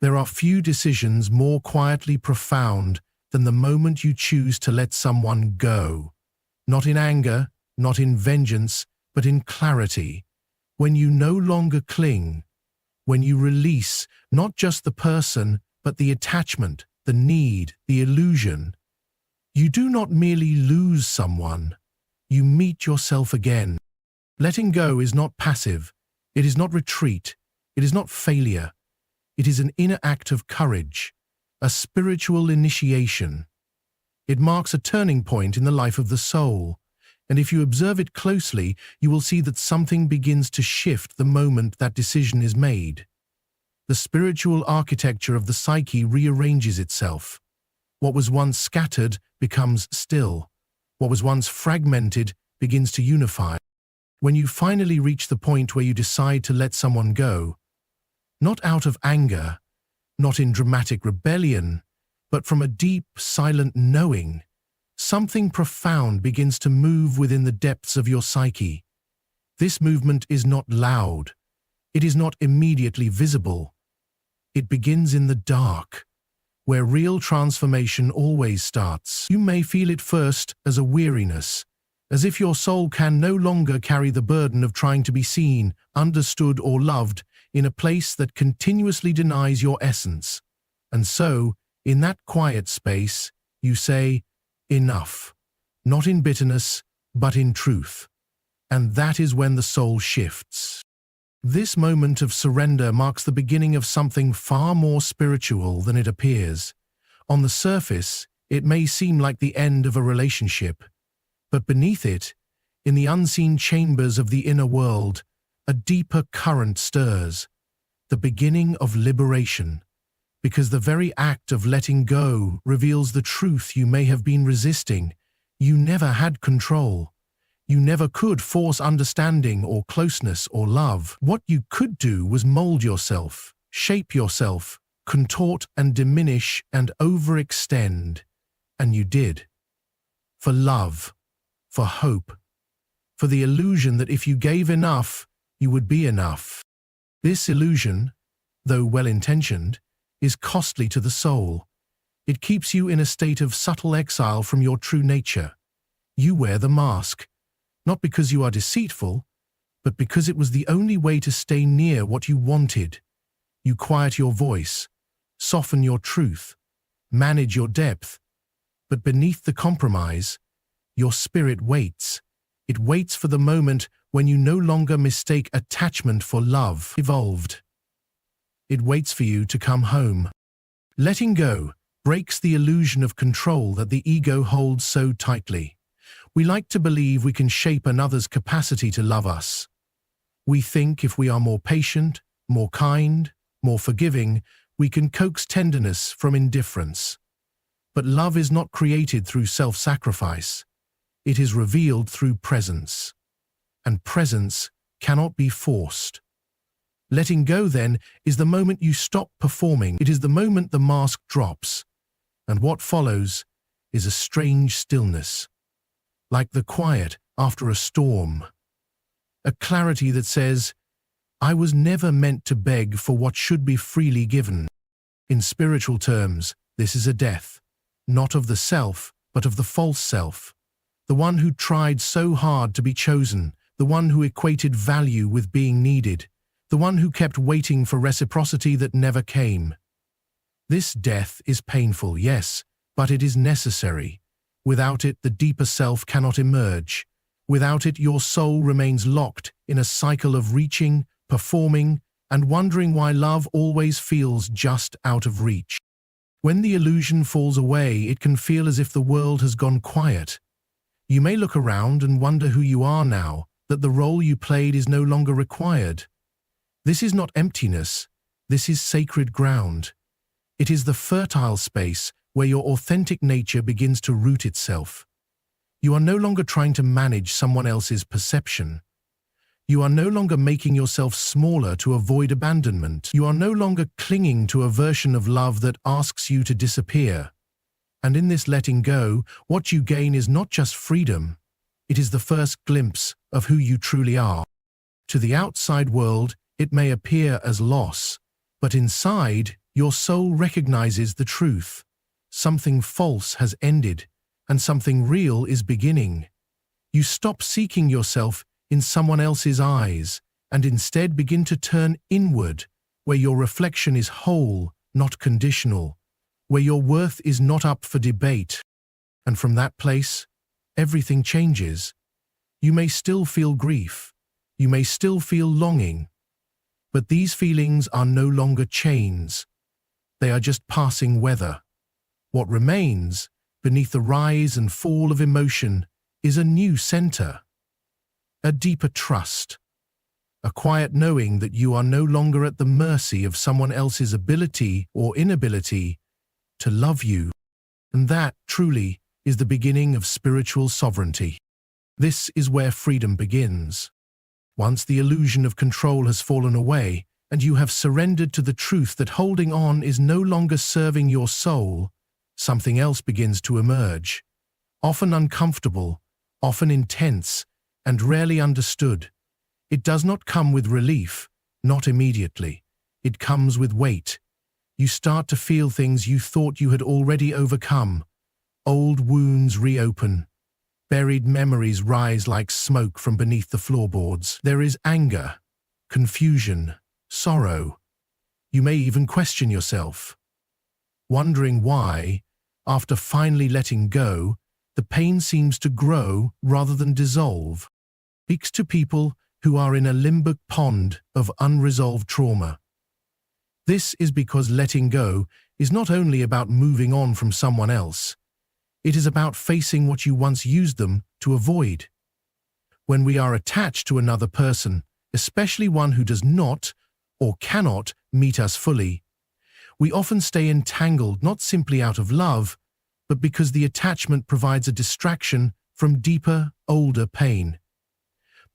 There are few decisions more quietly profound than the moment you choose to let someone go. Not in anger, not in vengeance, but in clarity. When you no longer cling, when you release not just the person, but the attachment, the need, the illusion. You do not merely lose someone, you meet yourself again. Letting go is not passive, it is not retreat, it is not failure. It is an inner act of courage, a spiritual initiation. It marks a turning point in the life of the soul, and if you observe it closely, you will see that something begins to shift the moment that decision is made. The spiritual architecture of the psyche rearranges itself. What was once scattered becomes still. What was once fragmented begins to unify. When you finally reach the point where you decide to let someone go, not out of anger, not in dramatic rebellion, but from a deep, silent knowing, something profound begins to move within the depths of your psyche. This movement is not loud. It is not immediately visible. It begins in the dark, where real transformation always starts. You may feel it first as a weariness, as if your soul can no longer carry the burden of trying to be seen, understood, or loved in a place that continuously denies your essence. And so, in that quiet space, you say, enough, not in bitterness, but in truth. And that is when the soul shifts. This moment of surrender marks the beginning of something far more spiritual than it appears. On the surface, it may seem like the end of a relationship, but beneath it, in the unseen chambers of the inner world, a deeper current stirs, the beginning of liberation, because the very act of letting go reveals the truth you may have been resisting. You never had control. You never could force understanding or closeness or love. What you could do was mold yourself, shape yourself, contort and diminish and overextend. And you did. For love, for hope, for the illusion that if you gave enough, you would be enough. This illusion, though well-intentioned, is costly to the soul. It keeps you in a state of subtle exile from your true nature. You wear the mask, not because you are deceitful, but because it was the only way to stay near what you wanted. You quiet your voice, soften your truth, manage your depth, but beneath the compromise, your spirit waits. It waits for the moment when you no longer mistake attachment for love. Evolved. It waits for you to come home. Letting go breaks the illusion of control that the ego holds so tightly. We like to believe we can shape another's capacity to love us. We think if we are more patient, more kind, more forgiving, we can coax tenderness from indifference. But love is not created through self-sacrifice. It is revealed through presence. And presence cannot be forced. Letting go, then, is the moment you stop performing. It is the moment the mask drops. And what follows is a strange stillness, like the quiet after a storm. A clarity that says, I was never meant to beg for what should be freely given. In spiritual terms, this is a death, not of the self, but of the false self. The one who tried so hard to be chosen, the one who equated value with being needed, the one who kept waiting for reciprocity that never came. This death is painful, yes, but it is necessary. Without it, the deeper self cannot emerge. Without it, your soul remains locked in a cycle of reaching, performing, and wondering why love always feels just out of reach. When the illusion falls away, it can feel as if the world has gone quiet. You may look around and wonder who you are now, that the role you played is no longer required. This is not emptiness. This is sacred ground. It is the fertile space where your authentic nature begins to root itself. You are no longer trying to manage someone else's perception. You are no longer making yourself smaller to avoid abandonment. You are no longer clinging to a version of love that asks you to disappear. And in this letting go, what you gain is not just freedom. It is the first glimpse of who you truly are. To the outside world, it may appear as loss, but inside, Your soul recognizes the truth. Something false has ended, and something real is beginning. You stop seeking yourself in someone else's eyes, and instead begin to turn inward, where your reflection is whole, not conditional, where your worth is not up for debate. And from that place, everything changes. You may still feel grief. You may still feel longing. But these feelings are no longer chains. They are just passing weather. What remains, beneath the rise and fall of emotion, is a new center. A deeper trust. A quiet knowing that you are no longer at the mercy of someone else's ability or inability to love you. And that, truly, is the beginning of spiritual sovereignty. This is where freedom begins. Once the illusion of control has fallen away, and you have surrendered to the truth that holding on is no longer serving your soul, something else begins to emerge. Often uncomfortable, often intense, and rarely understood. It does not come with relief, not immediately. It comes with weight. You start to feel things you thought you had already overcome. Old wounds reopen. Buried memories rise like smoke from beneath the floorboards. There is anger, confusion, sorrow. You may even question yourself, wondering why, after finally letting go, the pain seems to grow rather than dissolve. Speaks to people who are in a limbic pond of unresolved trauma. This is because letting go is not only about moving on from someone else. It is about facing what you once used them to avoid. When we are attached to another person, especially one who does not or cannot meet us fully, we often stay entangled not simply out of love, but because the attachment provides a distraction from deeper, older pain.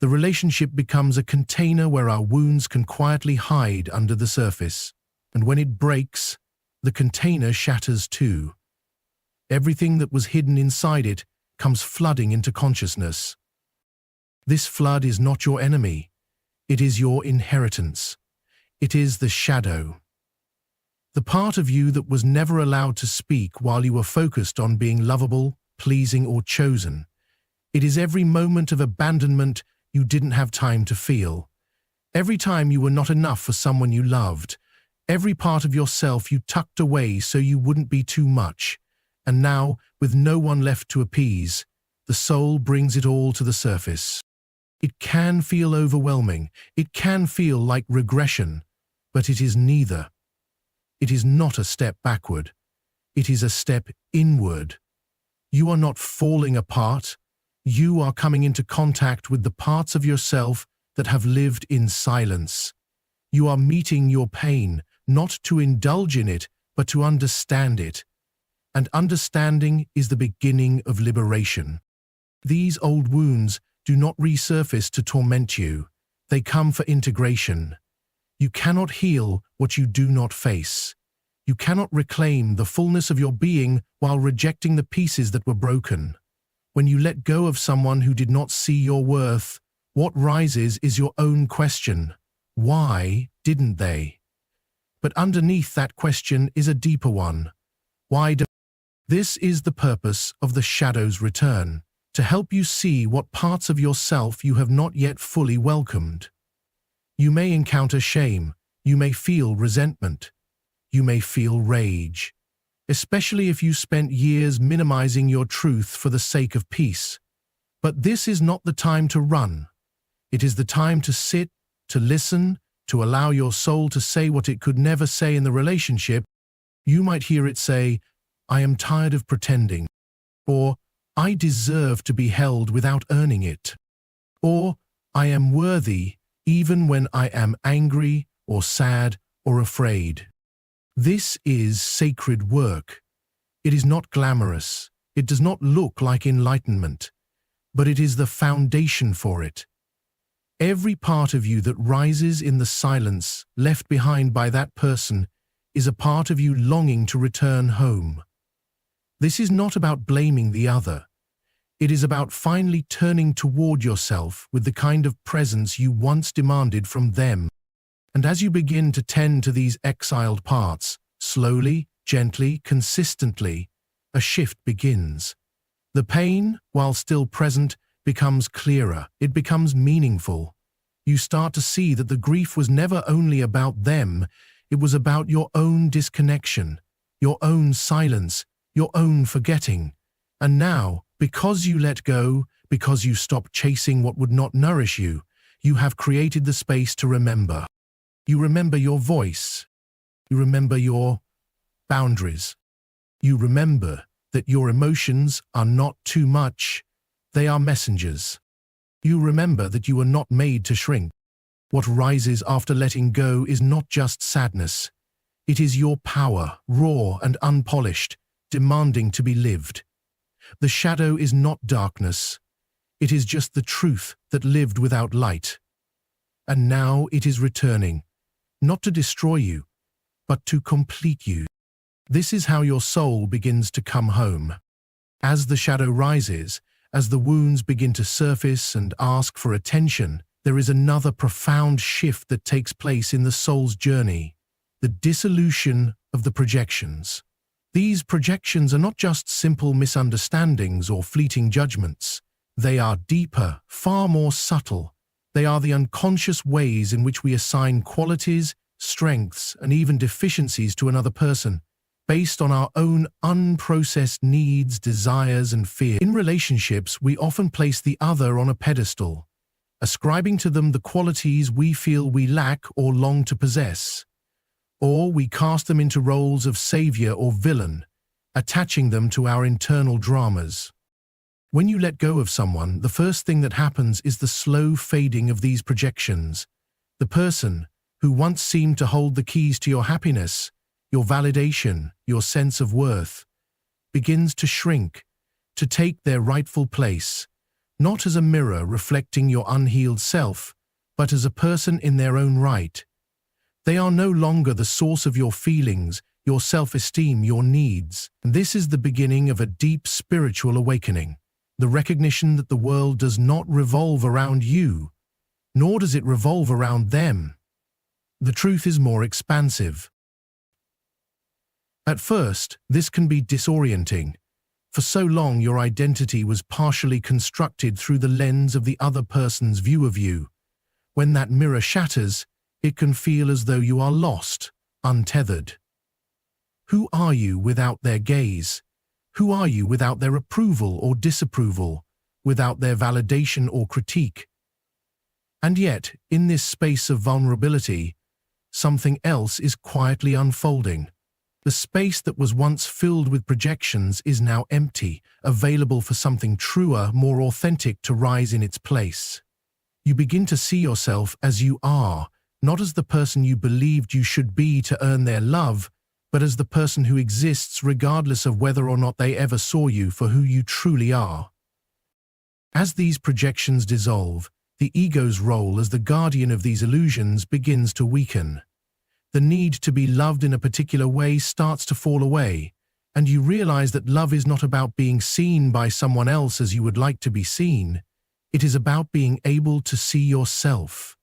The relationship becomes a container where our wounds can quietly hide under the surface. And when it breaks, the container shatters too. Everything that was hidden inside it comes flooding into consciousness. This flood is not your enemy. It is your inheritance. It is the shadow. The part of you that was never allowed to speak while you were focused on being lovable, pleasing, or chosen. It is every moment of abandonment you didn't have time to feel. Every time you were not enough for someone you loved. Every part of yourself you tucked away so you wouldn't be too much. And now, with no one left to appease, the soul brings it all to the surface. It can feel overwhelming. It can feel like regression. But it is neither. It is not a step backward. It is a step inward. You are not falling apart. You are coming into contact with the parts of yourself that have lived in silence. You are meeting your pain, not to indulge in it, but to understand it. And understanding is the beginning of liberation. These old wounds do not resurface to torment you. They come for integration. You cannot heal what you do not face. You cannot reclaim the fullness of your being while rejecting the pieces that were broken. When you let go of someone who did not see your worth, what rises is your own question. Why didn't they? But underneath that question is a deeper one. Why do... This is the purpose of the shadow's return, to help you see what parts of yourself you have not yet fully welcomed. You may encounter shame. You may feel resentment. You may feel rage. Especially if you spent years minimizing your truth for the sake of peace. But this is not the time to run. It is the time to sit, to listen, to allow your soul to say what it could never say in the relationship. You might hear it say, "I am tired of pretending," or "I deserve to be held without earning it," or "I am worthy even when I am angry or sad or afraid." This is sacred work. It is not glamorous. It does not look like enlightenment, but it is the foundation for it. Every part of you that rises in the silence left behind by that person is a part of you longing to return home. This is not about blaming the other. It is about finally turning toward yourself with the kind of presence you once demanded from them. And as you begin to tend to these exiled parts, Slowly, gently, consistently, a shift begins. The pain, while still present, becomes clearer. It becomes meaningful. You start to see that the grief was never only about them, it was about your own disconnection, your own silence, your own forgetting. And now, because you let go, because you stopped chasing what would not nourish you, you have created the space to remember. You remember your voice. You remember your boundaries. You remember that your emotions are not too much, they are messengers. You remember that you are not made to shrink. What rises after letting go is not just sadness. It is your power, raw and unpolished, demanding to be lived. The shadow is not darkness. It is just the truth that lived without light. And now it is returning, not to destroy you, but to complete you. This is how your soul begins to come home. As the shadow rises, as the wounds begin to surface and ask for attention, there is another profound shift that takes place in the soul's journey, the dissolution of the projections. These projections are not just simple misunderstandings or fleeting judgments. They are deeper, far more subtle. They are the unconscious ways in which we assign qualities, strengths, and even deficiencies to another person, based on our own unprocessed needs, desires, and fears. In relationships, we often place the other on a pedestal, ascribing to them the qualities we feel we lack or long to possess. Or we cast them into roles of savior or villain, attaching them to our internal dramas. When you let go of someone, the first thing that happens is the slow fading of these projections. The person who once seemed to hold the keys to your happiness, your validation, your sense of worth, begins to shrink, to take their rightful place, not as a mirror reflecting your unhealed self, but as a person in their own right. They are no longer the source of your feelings, your self-esteem, your needs. And this is the beginning of a deep spiritual awakening, the recognition that the world does not revolve around you, nor does it revolve around them. The truth is more expansive. At first, this can be disorienting. For so long, your identity was partially constructed through the lens of the other person's view of you. When that mirror shatters, it can feel as though you are lost, untethered. Who are you without their gaze? Who are you without their approval or disapproval, without their validation or critique? And yet, in this space of vulnerability, something else is quietly unfolding. The space that was once filled with projections is now empty, available for something truer, more authentic to rise in its place. You begin to see yourself as you are, not as the person you believed you should be to earn their love, but as the person who exists regardless of whether or not they ever saw you for who you truly are. As these projections dissolve, the ego's role as the guardian of these illusions begins to weaken. The need to be loved in a particular way starts to fall away, and you realize that love is not about being seen by someone else as you would like to be seen. It is about being able to see yourself,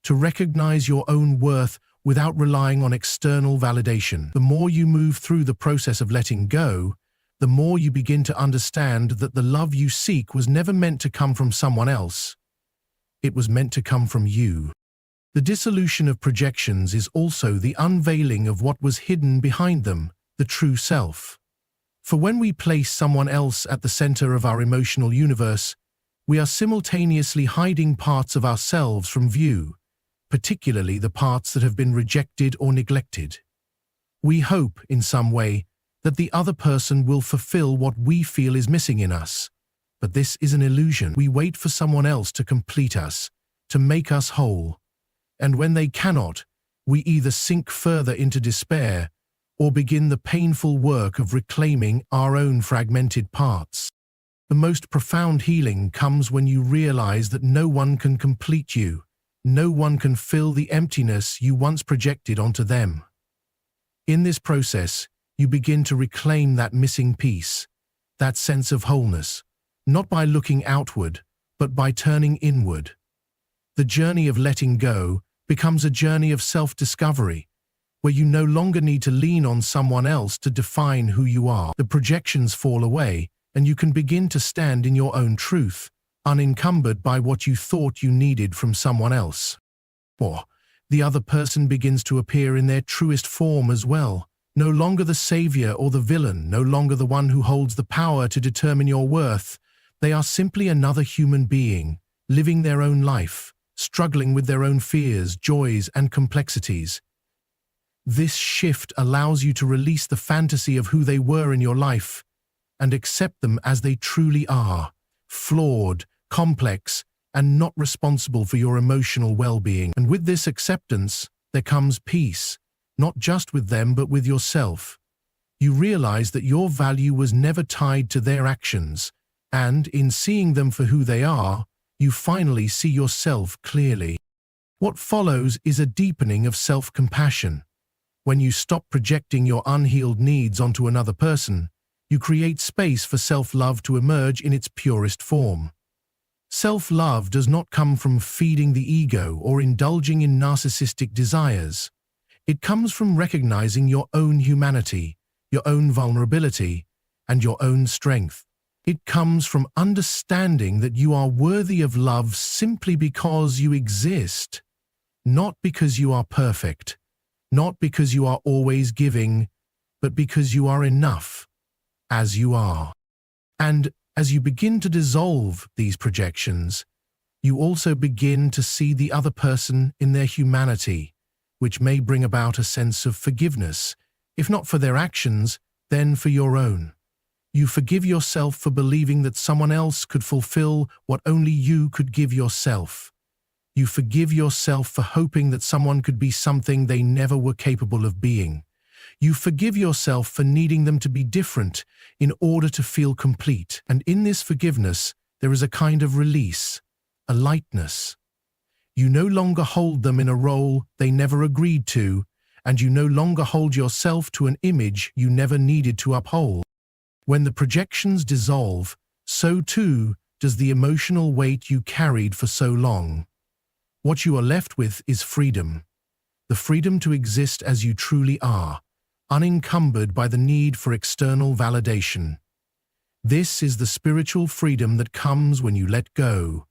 to recognize your own worth without relying on external validation. The more you move through the process of letting go, the more you begin to understand that the love you seek was never meant to come from someone else. It was meant to come from you. The dissolution of projections is also the unveiling of what was hidden behind them, the true self. For when we place someone else at the center of our emotional universe, we are simultaneously hiding parts of ourselves from view, particularly the parts that have been rejected or neglected. We hope, in some way, that the other person will fulfill what we feel is missing in us. But this is an illusion. We wait for someone else to complete us, to make us whole. And when they cannot, we either sink further into despair or begin the painful work of reclaiming our own fragmented parts. The most profound healing comes when you realize that no one can complete you. No one can fill the emptiness you once projected onto them. In this process, you begin to reclaim that missing piece, that sense of wholeness, not by looking outward, but by turning inward. The journey of letting go becomes a journey of self-discovery, where you no longer need to lean on someone else to define who you are. The projections fall away, and you can begin to stand in your own truth, unencumbered by what you thought you needed from someone else. Or the other person begins to appear in their truest form as well, no longer the savior or the villain, no longer the one who holds the power to determine your worth. They are simply another human being, living their own life, struggling with their own fears, joys, and complexities. This shift allows you to release the fantasy of who they were in your life and accept them as they truly are, flawed, complex, and not responsible for your emotional well-being. And with this acceptance, there comes peace, not just with them but with yourself. You realize that your value was never tied to their actions, and in seeing them for who they are, you finally see yourself clearly. What follows is a deepening of self-compassion. When you stop projecting your unhealed needs onto another person, you create space for self-love to emerge in its purest form. Self-love does not come from feeding the ego or indulging in narcissistic desires. It comes from recognizing your own humanity, your own vulnerability, and your own strength. It comes from understanding that you are worthy of love simply because you exist, not because you are perfect, not because you are always giving, but because you are enough, as you are. And as you begin to dissolve these projections, you also begin to see the other person in their humanity, which may bring about a sense of forgiveness, if not for their actions, then for your own. You forgive yourself for believing that someone else could fulfill what only you could give yourself. You forgive yourself for hoping that someone could be something they never were capable of being. You forgive yourself for needing them to be different in order to feel complete. And in this forgiveness, there is a kind of release, a lightness. You no longer hold them in a role they never agreed to, and you no longer hold yourself to an image you never needed to uphold. When the projections dissolve, so too does the emotional weight you carried for so long. What you are left with is freedom. The freedom to exist as you truly are, unencumbered by the need for external validation. This is the spiritual freedom that comes when you let go,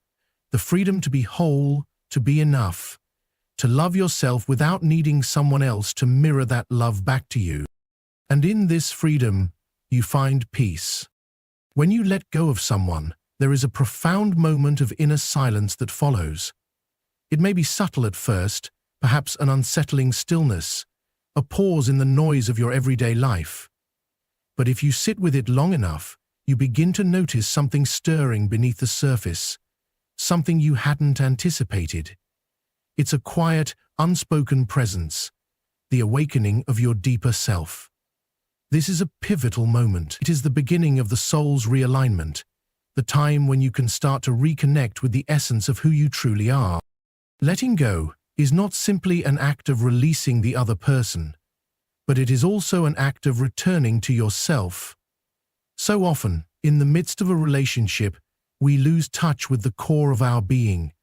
the freedom to be whole, to be enough, to love yourself without needing someone else to mirror that love back to you. And in this freedom, you find peace. When you let go of someone, there is a profound moment of inner silence that follows. It may be subtle at first, perhaps an unsettling stillness, a pause in the noise of your everyday life. But if you sit with it long enough, you begin to notice something stirring beneath the surface, something you hadn't anticipated. It's a quiet, unspoken presence, the awakening of your deeper self. This is a pivotal moment. It is the beginning of the soul's realignment, the time when you can start to reconnect with the essence of who you truly are. Letting go is not simply an act of releasing the other person, but it is also an act of returning to yourself. So often, in the midst of a relationship, we lose touch with the core of our being.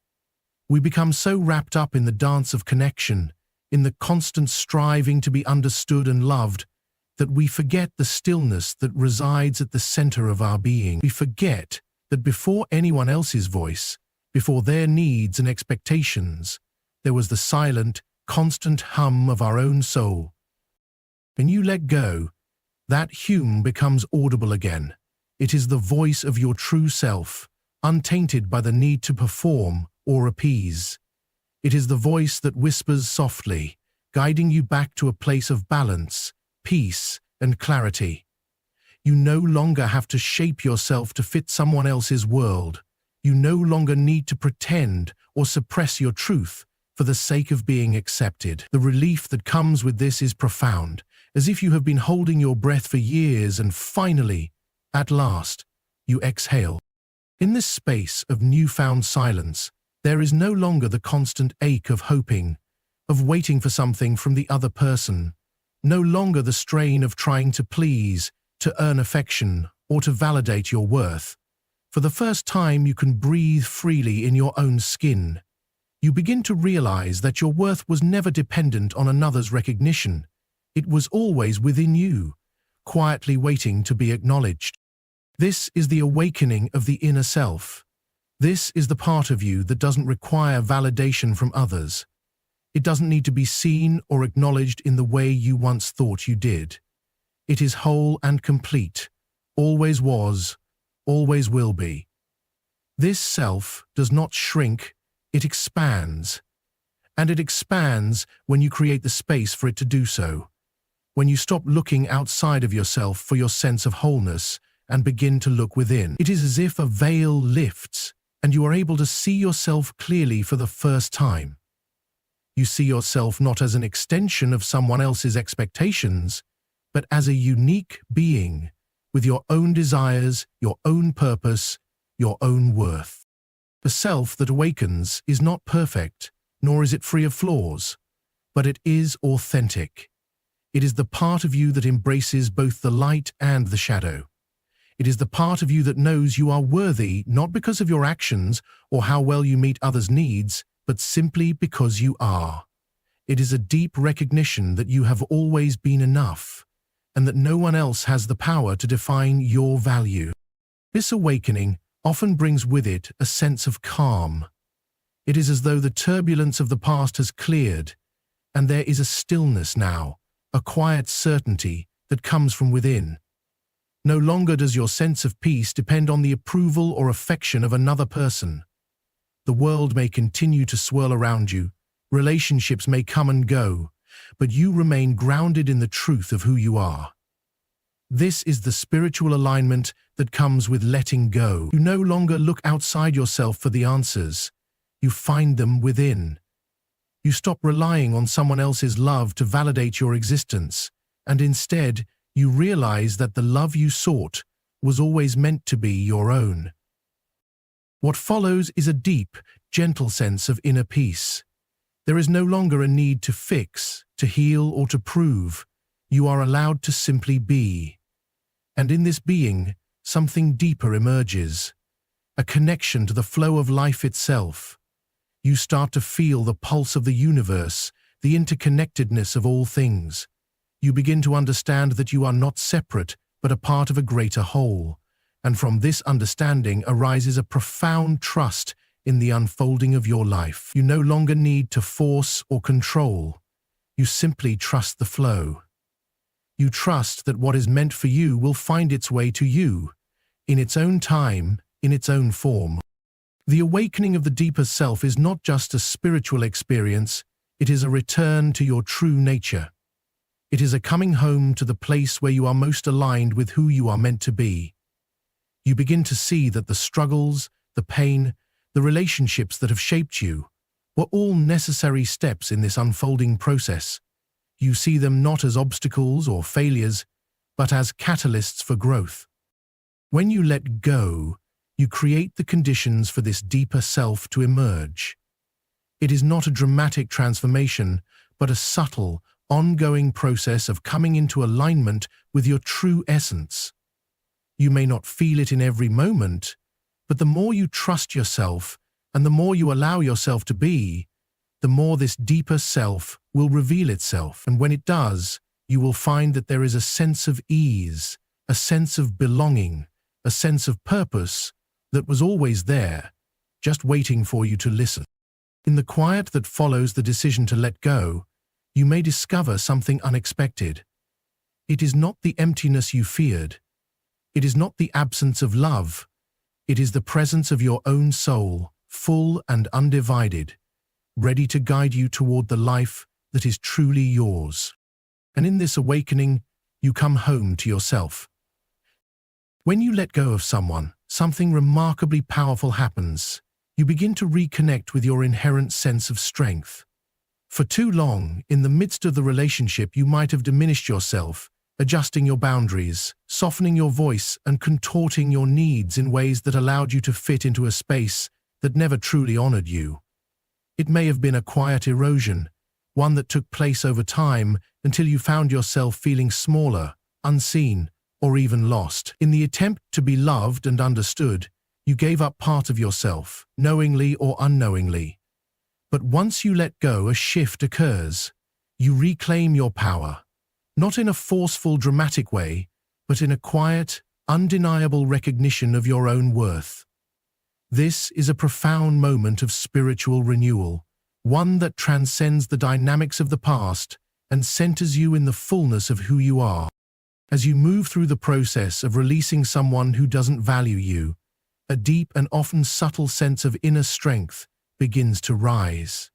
We become so wrapped up in the dance of connection, in the constant striving to be understood and loved, that we forget the stillness that resides at the center of our being. We forget that before anyone else's voice, before their needs and expectations, there was the silent, constant hum of our own soul. When you let go, that hum becomes audible again. It is the voice of your true self, untainted by the need to perform or appease. It is the voice that whispers softly, guiding you back to a place of balance, peace, and clarity. You no longer have to shape yourself to fit someone else's world. You no longer need to pretend or suppress your truth for the sake of being accepted. The relief that comes with this is profound, as if you have been holding your breath for years and finally, at last, you exhale. In this space of newfound silence, there is no longer the constant ache of hoping, of waiting for something from the other person, no longer the strain of trying to please, to earn affection, or to validate your worth. For the first time, you can breathe freely in your own skin. You begin to realize that your worth was never dependent on another's recognition. It was always within you, quietly waiting to be acknowledged. This is the awakening of the inner self. This is the part of you that doesn't require validation from others. It doesn't need to be seen or acknowledged in the way you once thought you did. It is whole and complete, always was, always will be. This self does not shrink, it expands. And it expands when you create the space for it to do so. When you stop looking outside of yourself for your sense of wholeness and begin to look within. It is as if a veil lifts and you are able to see yourself clearly for the first time. You see yourself not as an extension of someone else's expectations, but as a unique being with your own desires, your own purpose, your own worth. The self that awakens is not perfect, nor is it free of flaws, but it is authentic. It is the part of you that embraces both the light and the shadow. It is the part of you that knows you are worthy not because of your actions or how well you meet others' needs, but simply because you are. It is a deep recognition that you have always been enough, and that no one else has the power to define your value. This awakening often brings with it a sense of calm. It is as though the turbulence of the past has cleared, and there is a stillness now, a quiet certainty that comes from within. No longer does your sense of peace depend on the approval or affection of another person. The world may continue to swirl around you, relationships may come and go, but you remain grounded in the truth of who you are. This is the spiritual alignment that comes with letting go. You no longer look outside yourself for the answers. You find them within. You stop relying on someone else's love to validate your existence, and instead, you realize that the love you sought was always meant to be your own. What follows is a deep, gentle sense of inner peace. There is no longer a need to fix, to heal, or to prove. You are allowed to simply be. And in this being, something deeper emerges, a connection to the flow of life itself. You start to feel the pulse of the universe, the interconnectedness of all things. You begin to understand that you are not separate, but a part of a greater whole. And from this understanding arises a profound trust in the unfolding of your life. You no longer need to force or control. You simply trust the flow. You trust that what is meant for you will find its way to you, in its own time, in its own form. The awakening of the deeper self is not just a spiritual experience, it is a return to your true nature. It is a coming home to the place where you are most aligned with who you are meant to be. You begin to see that the struggles, the pain, the relationships that have shaped you were all necessary steps in this unfolding process. You see them not as obstacles or failures, but as catalysts for growth. When you let go, you create the conditions for this deeper self to emerge. It is not a dramatic transformation, but a subtle, ongoing process of coming into alignment with your true essence. You may not feel it in every moment, but the more you trust yourself and the more you allow yourself to be, the more this deeper self will reveal itself. And when it does, you will find that there is a sense of ease, a sense of belonging, a sense of purpose that was always there, just waiting for you to listen. In the quiet that follows the decision to let go, you may discover something unexpected. It is not the emptiness you feared. It is not the absence of love. It is the presence of your own soul, full and undivided, ready to guide you toward the life that is truly yours. And in this awakening, you come home to yourself. When you let go of someone, something remarkably powerful happens. You begin to reconnect with your inherent sense of strength. For too long, in the midst of the relationship, you might have diminished yourself, adjusting your boundaries, softening your voice, and contorting your needs in ways that allowed you to fit into a space that never truly honored you. It may have been a quiet erosion, one that took place over time until you found yourself feeling smaller, unseen, or even lost. In the attempt to be loved and understood, you gave up part of yourself, knowingly or unknowingly. But once you let go, a shift occurs. You reclaim your power, not in a forceful, dramatic way, but in a quiet, undeniable recognition of your own worth. This is a profound moment of spiritual renewal, one that transcends the dynamics of the past and centers you in the fullness of who you are. As you move through the process of releasing someone who doesn't value you, a deep and often subtle sense of inner strength begins to rise.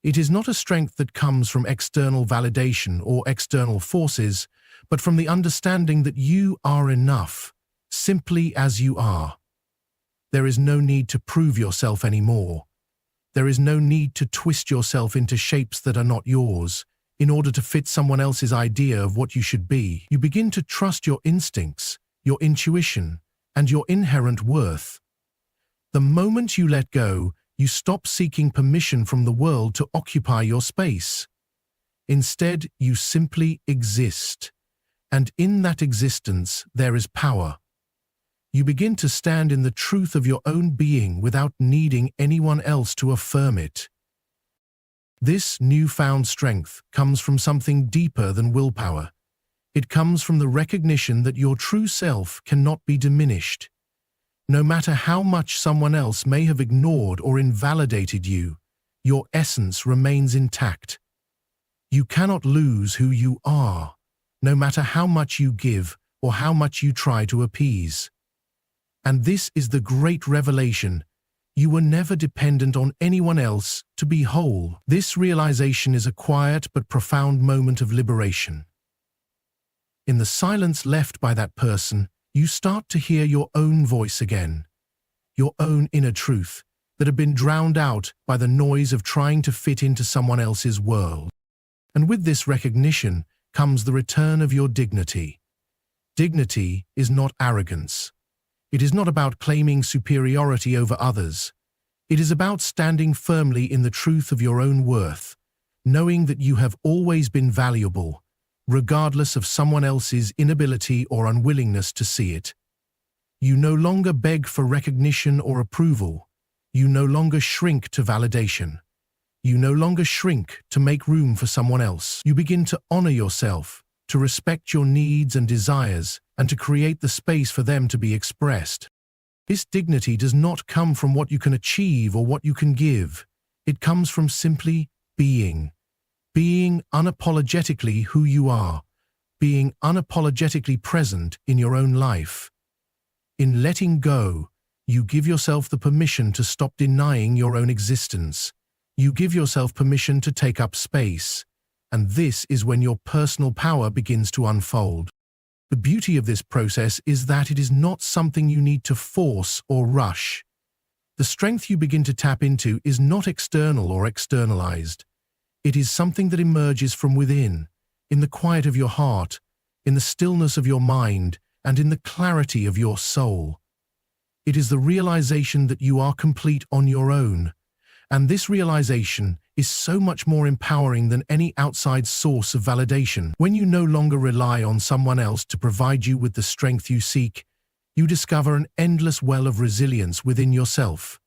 It is not a strength that comes from external validation or external forces, but from the understanding that you are enough, simply as you are. There is no need to prove yourself anymore. There is no need to twist yourself into shapes that are not yours in order to fit someone else's idea of what you should be. You begin to trust your instincts, your intuition, and your inherent worth. The moment you let go, you stop seeking permission from the world to occupy your space. Instead, you simply exist, and in that existence there is power. You begin to stand in the truth of your own being without needing anyone else to affirm it. This newfound strength comes from something deeper than willpower. It comes from the recognition that your true self cannot be diminished. No matter how much someone else may have ignored or invalidated you, your essence remains intact. You cannot lose who you are, no matter how much you give or how much you try to appease. And this is the great revelation. You were never dependent on anyone else to be whole. This realization is a quiet but profound moment of liberation. In the silence left by that person, you start to hear your own voice again, your own inner truth that had been drowned out by the noise of trying to fit into someone else's world. And with this recognition comes the return of your dignity. Dignity is not arrogance. It is not about claiming superiority over others. It is about standing firmly in the truth of your own worth, knowing that you have always been valuable, regardless of someone else's inability or unwillingness to see it. You no longer beg for recognition or approval. You no longer shrink to validation. You no longer shrink to make room for someone else. You begin to honor yourself, to respect your needs and desires, and to create the space for them to be expressed. This dignity does not come from what you can achieve or what you can give. It comes from simply being. Being unapologetically who you are, being unapologetically present in your own life. In letting go, you give yourself the permission to stop denying your own existence. You give yourself permission to take up space, and this is when your personal power begins to unfold. The beauty of this process is that it is not something you need to force or rush. The strength you begin to tap into is not external or externalized. It is something that emerges from within, in the quiet of your heart, in the stillness of your mind, and in the clarity of your soul. It is the realization that you are complete on your own, and this realization is so much more empowering than any outside source of validation. When you no longer rely on someone else to provide you with the strength you seek, you discover an endless well of resilience within yourself.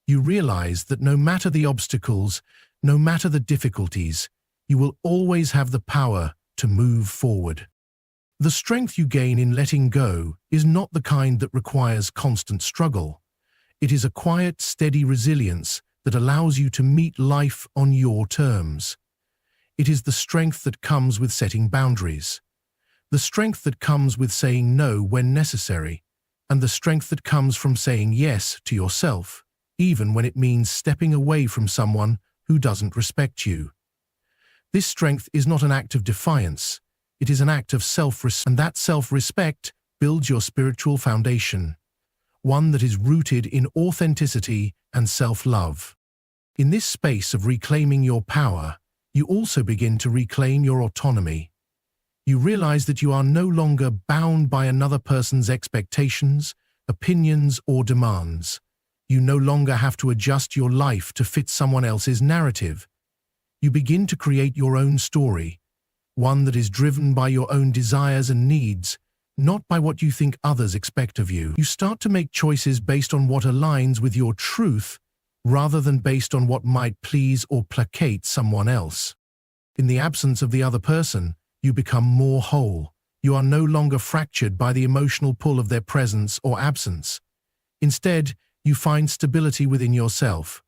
You realize that no matter the obstacles, no matter the difficulties, you will always have the power to move forward. The strength you gain in letting go is not the kind that requires constant struggle. It is a quiet, steady resilience that allows you to meet life on your terms. It is the strength that comes with setting boundaries, the strength that comes with saying no when necessary, and the strength that comes from saying yes to yourself, even when it means stepping away from someone who doesn't respect you. This strength is not an act of defiance. It is an act of self-respect, and that self-respect builds your spiritual foundation, one that is rooted in authenticity and self-love. In this space of reclaiming your power, you also begin to reclaim your autonomy. You realize that you are no longer bound by another person's expectations, opinions, or demands. You no longer have to adjust your life to fit someone else's narrative. You begin to create your own story, one that is driven by your own desires and needs, not by what you think others expect of you. You start to make choices based on what aligns with your truth, rather than based on what might please or placate someone else. In the absence of the other person, you become more whole. You are no longer fractured by the emotional pull of their presence or absence. Instead, you find stability within yourself.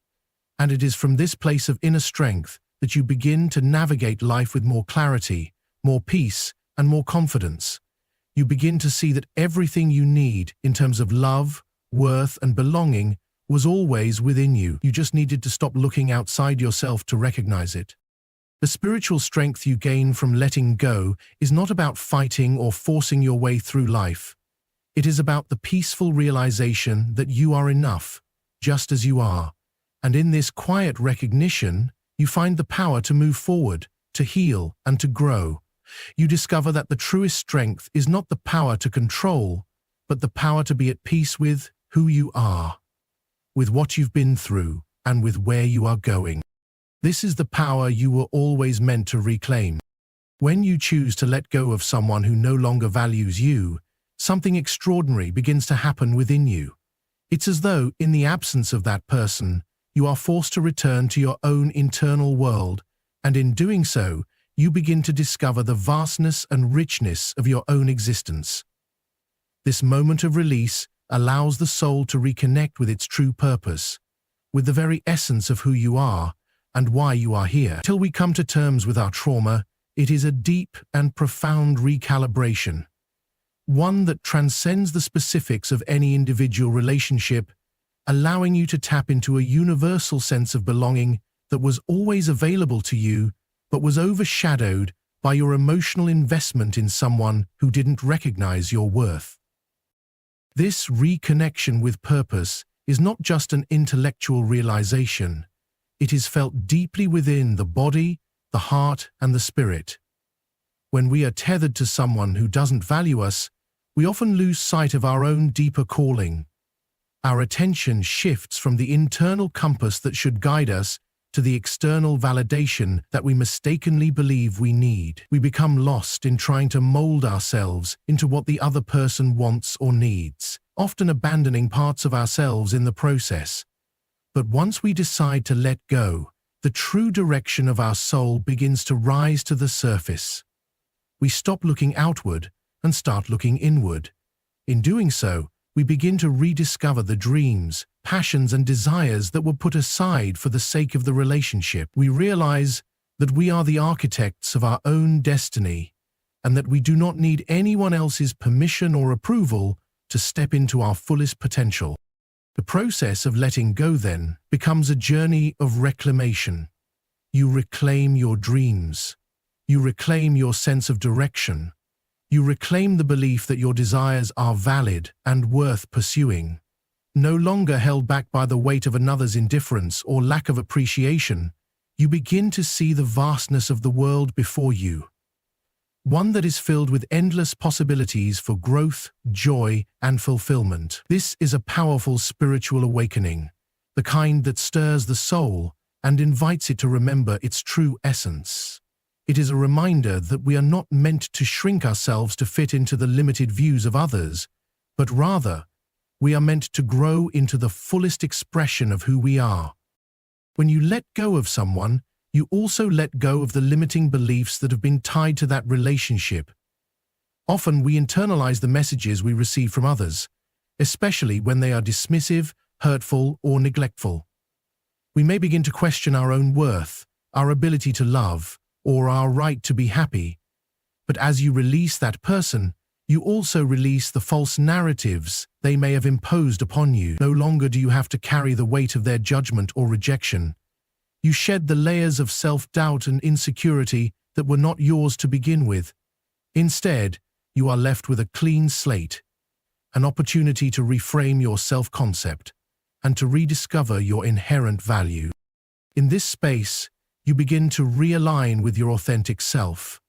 And it is from this place of inner strength that you begin to navigate life with more clarity, more peace, and more confidence. You begin to see that everything you need in terms of love, worth, and belonging was always within you. You just needed to stop looking outside yourself to recognize it. The spiritual strength you gain from letting go is not about fighting or forcing your way through life. It is about the peaceful realization that you are enough, just as you are. And in this quiet recognition, you find the power to move forward, to heal, and to grow. You discover that the truest strength is not the power to control, but the power to be at peace with who you are, with what you've been through, and with where you are going. This is the power you were always meant to reclaim. When you choose to let go of someone who no longer values you, something extraordinary begins to happen within you. It's as though, in the absence of that person, you are forced to return to your own internal world, and in doing so, you begin to discover the vastness and richness of your own existence. This moment of release allows the soul to reconnect with its true purpose, with the very essence of who you are and why you are here. Till we come to terms with our trauma, it is a deep and profound recalibration, one that transcends the specifics of any individual relationship, allowing you to tap into a universal sense of belonging that was always available to you, but was overshadowed by your emotional investment in someone who didn't recognize your worth. This reconnection with purpose is not just an intellectual realization. It is felt deeply within the body, the heart, and the spirit. When we are tethered to someone who doesn't value us, we often lose sight of our own deeper calling. Our attention shifts from the internal compass that should guide us to the external validation that we mistakenly believe we need. We become lost in trying to mold ourselves into what the other person wants or needs, often abandoning parts of ourselves in the process. But once we decide to let go, the true direction of our soul begins to rise to the surface. We stop looking outward and start looking inward. In doing so, we begin to rediscover the dreams, passions, and desires that were put aside for the sake of the relationship. We realize that we are the architects of our own destiny, and that we do not need anyone else's permission or approval to step into our fullest potential. The process of letting go, then, becomes a journey of reclamation. You reclaim your dreams. You reclaim your sense of direction. You reclaim the belief that your desires are valid and worth pursuing. No longer held back by the weight of another's indifference or lack of appreciation, you begin to see the vastness of the world before you. One that is filled with endless possibilities for growth, joy, and fulfillment. This is a powerful spiritual awakening, the kind that stirs the soul and invites it to remember its true essence. It is a reminder that we are not meant to shrink ourselves to fit into the limited views of others, but rather, we are meant to grow into the fullest expression of who we are. When you let go of someone, you also let go of the limiting beliefs that have been tied to that relationship. Often we internalize the messages we receive from others, especially when they are dismissive, hurtful, or neglectful. We may begin to question our own worth, our ability to love, or our right to be happy. But as you release that person, you also release the false narratives they may have imposed upon you. No longer do you have to carry the weight of their judgment or rejection. You shed the layers of self-doubt and insecurity that were not yours to begin with. Instead, you are left with a clean slate, an opportunity to reframe your self-concept and to rediscover your inherent value. In this space, you begin to realign with your authentic self.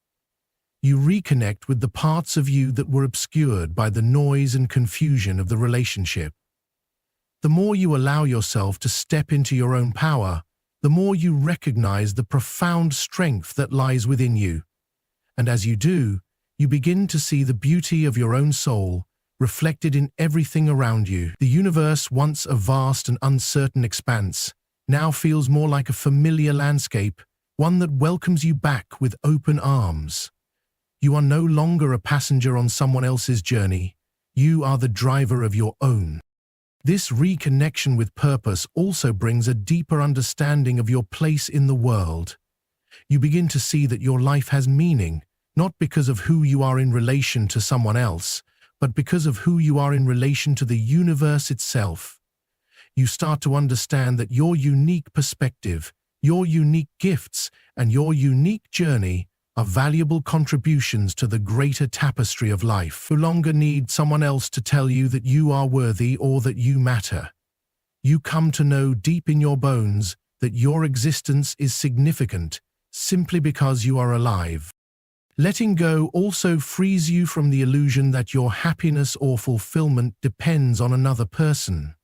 You reconnect with the parts of you that were obscured by the noise and confusion of the relationship. The more you allow yourself to step into your own power, the more you recognize the profound strength that lies within you. And as you do, you begin to see the beauty of your own soul reflected in everything around you. The universe, once a vast and uncertain expanse, now feels more like a familiar landscape, one that welcomes you back with open arms. You are no longer a passenger on someone else's journey. You are the driver of your own. This reconnection with purpose also brings a deeper understanding of your place in the world. You begin to see that your life has meaning, not because of who you are in relation to someone else, but because of who you are in relation to the universe itself. You start to understand that your unique perspective, your unique gifts, and your unique journey are valuable contributions to the greater tapestry of life. You no longer need someone else to tell you that you are worthy or that you matter. You come to know deep in your bones that your existence is significant simply because you are alive. Letting go also frees you from the illusion that your happiness or fulfillment depends on another person.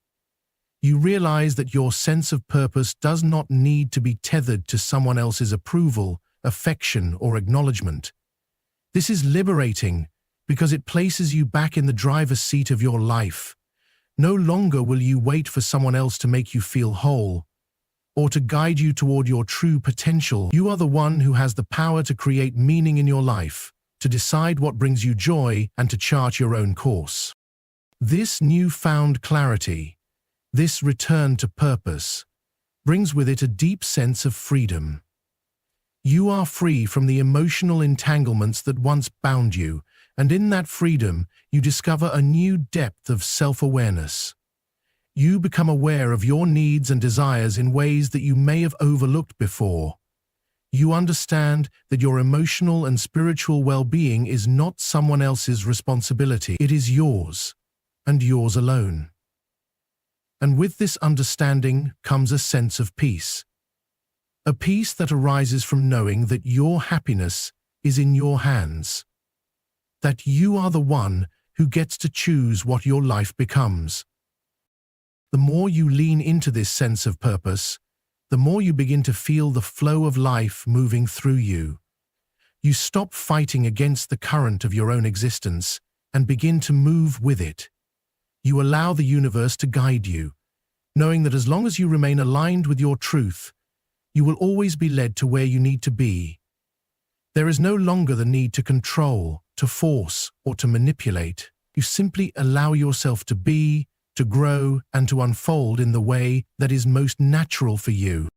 You realize that your sense of purpose does not need to be tethered to someone else's approval, affection, or acknowledgement. This is liberating because it places you back in the driver's seat of your life. No longer will you wait for someone else to make you feel whole or to guide you toward your true potential. You are the one who has the power to create meaning in your life, to decide what brings you joy, and to chart your own course. This newfound clarity, this return to purpose, brings with it a deep sense of freedom. You are free from the emotional entanglements that once bound you, and in that freedom, you discover a new depth of self-awareness. You become aware of your needs and desires in ways that you may have overlooked before. You understand that your emotional and spiritual well-being is not someone else's responsibility. It is yours, and yours alone. And with this understanding comes a sense of peace. A peace that arises from knowing that your happiness is in your hands. That you are the one who gets to choose what your life becomes. The more you lean into this sense of purpose, the more you begin to feel the flow of life moving through you. You stop fighting against the current of your own existence and begin to move with it. You allow the universe to guide you, knowing that as long as you remain aligned with your truth, you will always be led to where you need to be. There is no longer the need to control, to force, or to manipulate. You simply allow yourself to be, to grow, and to unfold in the way that is most natural for you.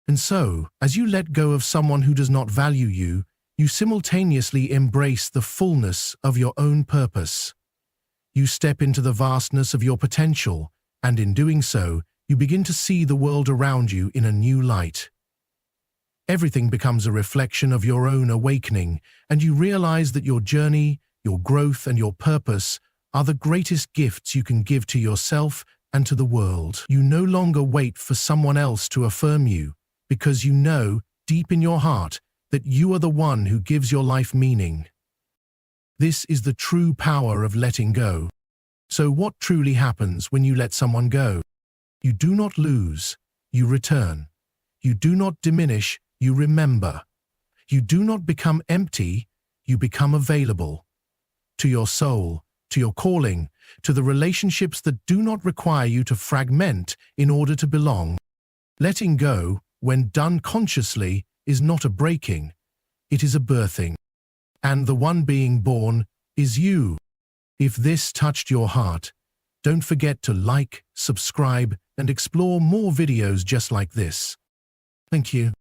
And so, as you let go of someone who does not value you, you simultaneously embrace the fullness of your own purpose. You step into the vastness of your potential, and in doing so, you begin to see the world around you in a new light. Everything becomes a reflection of your own awakening, and you realize that your journey, your growth, and your purpose are the greatest gifts you can give to yourself and to the world. You no longer wait for someone else to affirm you, because you know, deep in your heart, that you are the one who gives your life meaning. This is the true power of letting go. So what truly happens when you let someone go? You do not lose, you return. You do not diminish, you remember. You do not become empty, you become available. To your soul, to your calling, to the relationships that do not require you to fragment in order to belong. Letting go, when done consciously, is not a breaking, it is a birthing. And the one being born is you. If this touched your heart, don't forget to like, subscribe, and explore more videos just like this. Thank you.